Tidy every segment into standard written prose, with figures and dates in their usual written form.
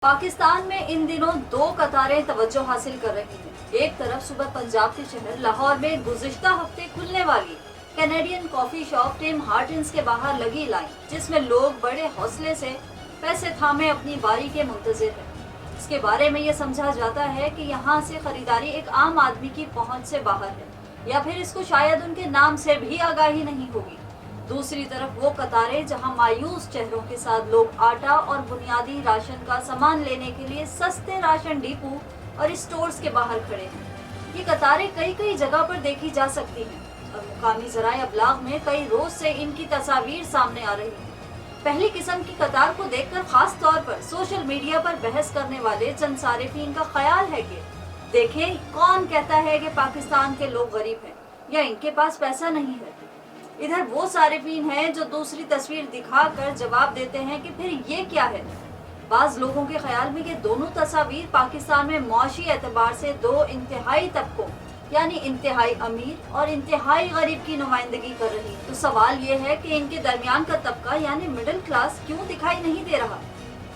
पाकिस्तान में इन दिनों दो कतारें तवज्जो हासिल कर रही हैं। एक तरफ सुबह पंजाब के शहर लाहौर में गुज़िश्ता हफ्ते खुलने वाली कैनेडियन कॉफी शॉप टिम हार्टन्स के बाहर लगी लाइन, जिसमें लोग बड़े हौसले से पैसे थामे अपनी बारी के मुंतजिर हैं। इसके बारे में ये समझा जाता है कि यहाँ से खरीदारी एक आम आदमी की पहुँच से बाहर है, या फिर इसको शायद उनके नाम से भी आगाही नहीं होगी। दूसरी तरफ वो कतारें जहां मायूस चेहरों के साथ लोग आटा और बुनियादी राशन का सामान लेने के लिए सस्ते राशन डिपो और स्टोर्स के बाहर खड़े हैं। ये कतारें कई जगह पर देखी जा सकती हैं और मुकामी ज़राए अबलाग में कई रोज से इनकी तस्वीर सामने आ रही हैं। पहली किस्म की कतार को देखकर खास तौर पर सोशल मीडिया पर बहस करने वाले चंद सारिफीन का ख्याल है कि देखें कौन कहता है कि पाकिस्तान के लोग गरीब हैं या इनके पास पैसा नहीं है। इधर वो सारिफीन हैं जो दूसरी तस्वीर दिखाकर जवाब देते हैं कि फिर ये क्या है। बाज लोगों के ख्याल में ये दोनों तस्वीर पाकिस्तान में मौशी एतबार से दो इंतहाई तबकों यानी इंतहाई अमीर और इंतहाई गरीब की नुमाइंदगी कर रही है। तो सवाल ये है कि इनके दरमियान का तबका यानी मिडिल क्लास क्यों दिखाई नहीं दे रहा।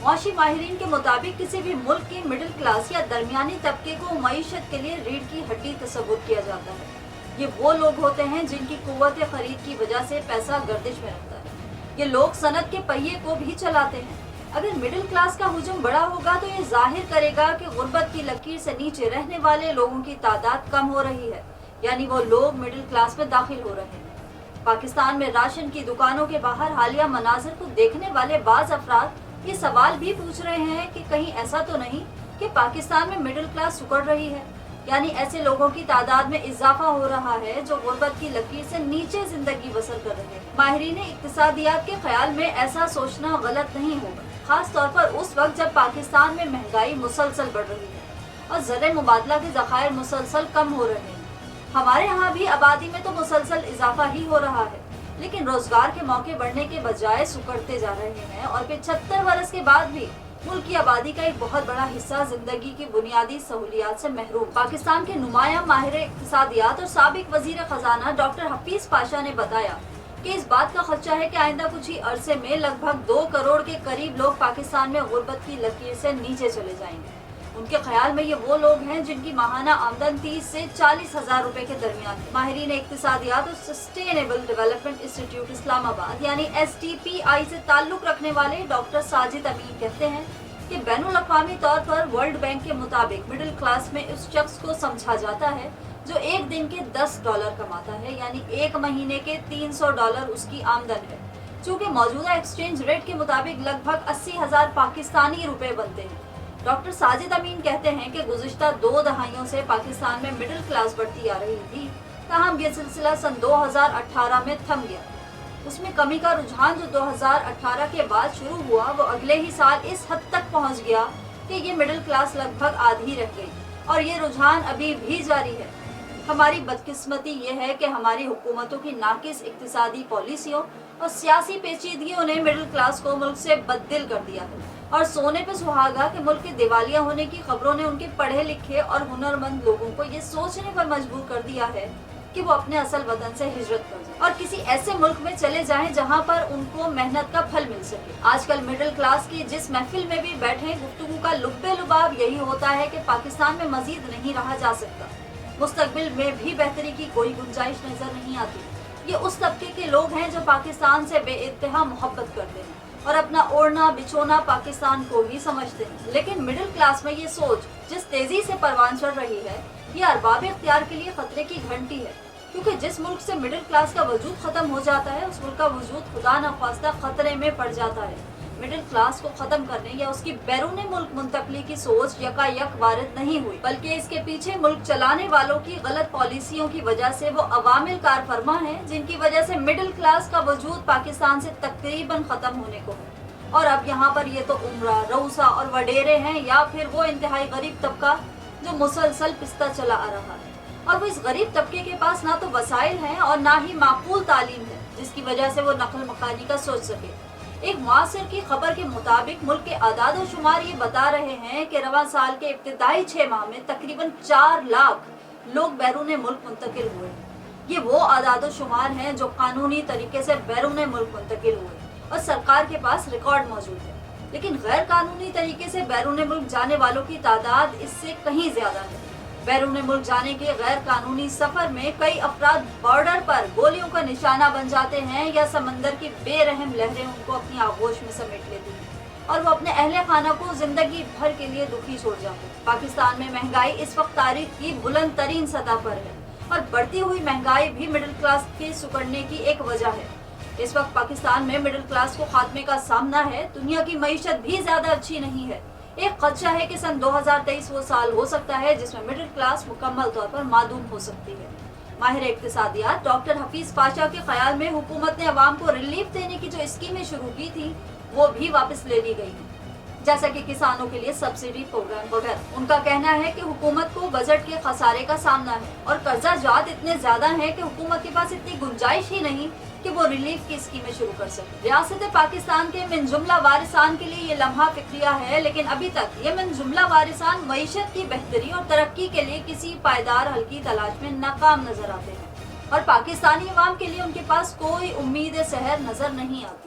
मौशी माहिरीन के मुताबिक किसी भी मुल्क के मिडिल क्लास या दरमियानी तबके को मईशत के लिए रीढ़ की हड्डी तस्वुर किया जाता है। ये वो लोग होते हैं जिनकी कुव्वत खरीद की वजह से पैसा गर्दिश में रहता है। ये लोग सनत के पहिए को भी चलाते हैं। अगर मिडिल क्लास का हुजूम बड़ा होगा तो ये जाहिर करेगा कि गुर्बत की लकीर से नीचे रहने वाले लोगों की तादाद कम हो रही है, यानी वो लोग मिडिल क्लास में दाखिल हो रहे हैं। पाकिस्तान में राशन की दुकानों के बाहर हालिया मनाजिर को देखने वाले बाज अफराद ये सवाल भी पूछ रहे हैं कि कहीं ऐसा तो नहीं कि पाकिस्तान में मिडिल क्लास सुकड़ रही है, यानी ऐसे लोगों की तादाद में इजाफा हो रहा है जो गुर्बत की लकीर से नीचे जिंदगी बसर कर रहे हैं। माहिरीन इक्तिसादियात के ख्याल में ऐसा सोचना गलत नहीं होगा, खास तौर पर उस वक्त जब पाकिस्तान में महंगाई मुसलसल बढ़ रही है और ज़र मुबादला के ज़खायर मुसलसल कम हो रहे हैं। हमारे यहाँ भी आबादी में तो मुसलसल इजाफा ही हो रहा है, लेकिन रोजगार के मौके बढ़ने के बजाय सुकड़ते जा रहे हैं और 75 बरस के बाद भी मुल्क की आबादी का एक बहुत बड़ा हिस्सा जिंदगी की बुनियादी सहूलियात से महरूम। पाकिस्तान के नुमाया माहिर इक्तिसादियात और साबिक वजीर खजाना डॉक्टर हफीज पाशा ने बताया कि इस बात का खदशा है कि आइंदा कुछ ही अरसे में लगभग 2 करोड़ के करीब लोग पाकिस्तान में गुर्बत की लकीर से नीचे चले जाएंगे। उनके ख्याल में ये वो लोग हैं जिनकी माहाना आमदन 30 से 40 हजार रुपए के दरमियान है। माहिरीन इक्तिसादियात और सस्टेनेबल डेवलपमेंट इंस्टीट्यूट इस्लामाबाद यानी STPI से ताल्लुक रखने वाले डॉक्टर साजिद अमीन कहते हैं कि बैनुल अक़वामी तौर पर वर्ल्ड बैंक के मुताबिक मिडिल क्लास में उस शख्स को समझा जाता है जो एक दिन के $10 कमाता है, यानी एक महीने के $300 उसकी आमदन है। चूँकि मौजूदा एक्सचेंज रेट के मुताबिक लगभग 80,000 पाकिस्तानी रुपए बनते हैं। डॉक्टर साजिद अमीन कहते हैं कि गुज़िश्ता 2 दहाइयों से पाकिस्तान में मिडिल क्लास बढ़ती आ रही थी, ताहम ये सिलसिला सन 2018 में थम गया। उसमें कमी का रुझान जो 2018 के बाद शुरू हुआ वो अगले ही साल इस हद तक पहुंच गया कि ये मिडिल क्लास लगभग आधी रह गई और ये रुझान अभी भी जारी है। हमारी बदकिस्मती ये है कि हमारी हुकूमतों की नाकिस इक्तिसादी पॉलिसियों और सियासी पेचीदगियों ने मिडिल क्लास को मुल्क से बददिल कर दिया है और सोने पे सुहागा कि मुल्क के दिवालिया होने की खबरों ने उनके पढ़े लिखे और हुनरमंद लोगों को ये सोचने पर मजबूर कर दिया है कि वो अपने असल वतन से हिजरत कर जाएं और किसी ऐसे मुल्क में चले जाएं जहां पर उनको मेहनत का फल मिल सके। आजकल मिडिल क्लास की जिस महफिल में भी बैठे गुफ्तगू का लुब्बे लुबाब यही होता है कि पाकिस्तान में मजीद नहीं रहा जा सकता, मुस्तकबिल में भी बेहतरी की कोई गुंजाइश नजर नहीं आती। ये उस तबके के लोग हैं जो पाकिस्तान से बेइंतहा मोहब्बत करते हैं और अपना ओढ़ना बिछोना पाकिस्तान को ही समझते हैं, लेकिन मिडिल क्लास में ये सोच जिस तेजी से परवान चढ़ रही है ये अरबाब इख्तियार के लिए खतरे की घंटी है, क्योंकि जिस मुल्क से मिडिल क्लास का वजूद खत्म हो जाता है उस मुल्क का वजूद खुदा न ख्वास्ता खतरे में पड़ जाता है। मिडिल क्लास को खत्म करने या उसकी बैरून मुल्क मुंतकली की सोच यकायक वारिद नहीं हुई, बल्कि इसके पीछे मुल्क चलाने वालों की गलत पॉलिसियों की वजह से वो अवामिल कार फरमा है जिनकी वजह से मिडिल क्लास का वजूद पाकिस्तान से तकरीबन खत्म होने को है। और अब यहाँ पर ये तो उम्रा, रऊसा और वडेरे हैं या फिर वो इंतहाई गरीब तबका जो मुसलसल पिसता चला आ रहा है और वो इस गरीब तबके के पास ना तो वसाइल हैं और ना ही माकूल तालीम है जिसकी वजह से वो नकल मकानी का सोच सके। एक मुआसिर की खबर के मुताबिक मुल्क के आदाद व शुमार ये बता रहे हैं कि रवां साल के इब्तिदाई 6 माह में तकरीबन 4 लाख लोग बैरून मुल्क मुंतकिल हुए। ये वो आदाद व शुमार हैं जो कानूनी तरीके से बैरून मुल्क मुंतकिल हुए और सरकार के पास रिकॉर्ड मौजूद है। لیکن غیر قانونی طریقے سے بیرون ملک جانے والوں کی تعداد اس سے کہیں زیادہ ہے۔ بیرون ملک جانے کے غیر قانونی سفر میں کئی افراد بارڈر پر گولیوں کا نشانہ بن جاتے ہیں یا سمندر کی بے رحم لہریں ان کو اپنی آغوش میں سمیٹ لیتی ہیں اور وہ اپنے اہل خانہ کو زندگی بھر کے لیے دکھی چھوڑ جاتے ہیں۔ پاکستان میں مہنگائی اس وقت تاریخ کی بلند ترین سطح پر ہے اور بڑھتی ہوئی مہنگائی بھی مڈل کلاس کے سکڑنے کی ایک وجہ ہے۔ اس وقت پاکستان میں مڈل کلاس کو خاتمے کا سامنا ہے۔ دنیا کی معیشت بھی زیادہ اچھی نہیں ہے۔ ایک خدشہ ہے کہ سن 2023 وہ سال ہو سکتا ہے جس میں مڈل کلاس مکمل طور پر معدوم ہو سکتی ہے۔ ماہر اقتصادیات ڈاکٹر حفیظ پاشا کے خیال میں حکومت نے عوام کو ریلیف دینے کی جو اسکیمیں شروع کی تھی وہ بھی واپس لے لی گئی ہیں، جیسا کہ کسانوں کے لیے سبسڈی پروگرام وغیرہ۔ ان کا کہنا ہے کہ حکومت کو بجٹ کے خسارے کا سامنا ہے اور قرضہ جات اتنے زیادہ ہیں کہ حکومت کے پاس اتنی گنجائش ہی نہیں کہ وہ ریلیف کی اسکیمیں شروع کر سکے۔ ریاست پاکستان کے من جملہ وارثان کے لیے یہ لمحہ فکریہ ہے، لیکن ابھی تک یہ من جملہ وارثان معیشت کی بہتری اور ترقی کے لیے کسی پائیدار حل کی تلاش میں ناکام نظر آتے ہیں اور پاکستانی عوام کے لیے ان کے پاس کوئی امید سحر نظر نہیں آتی۔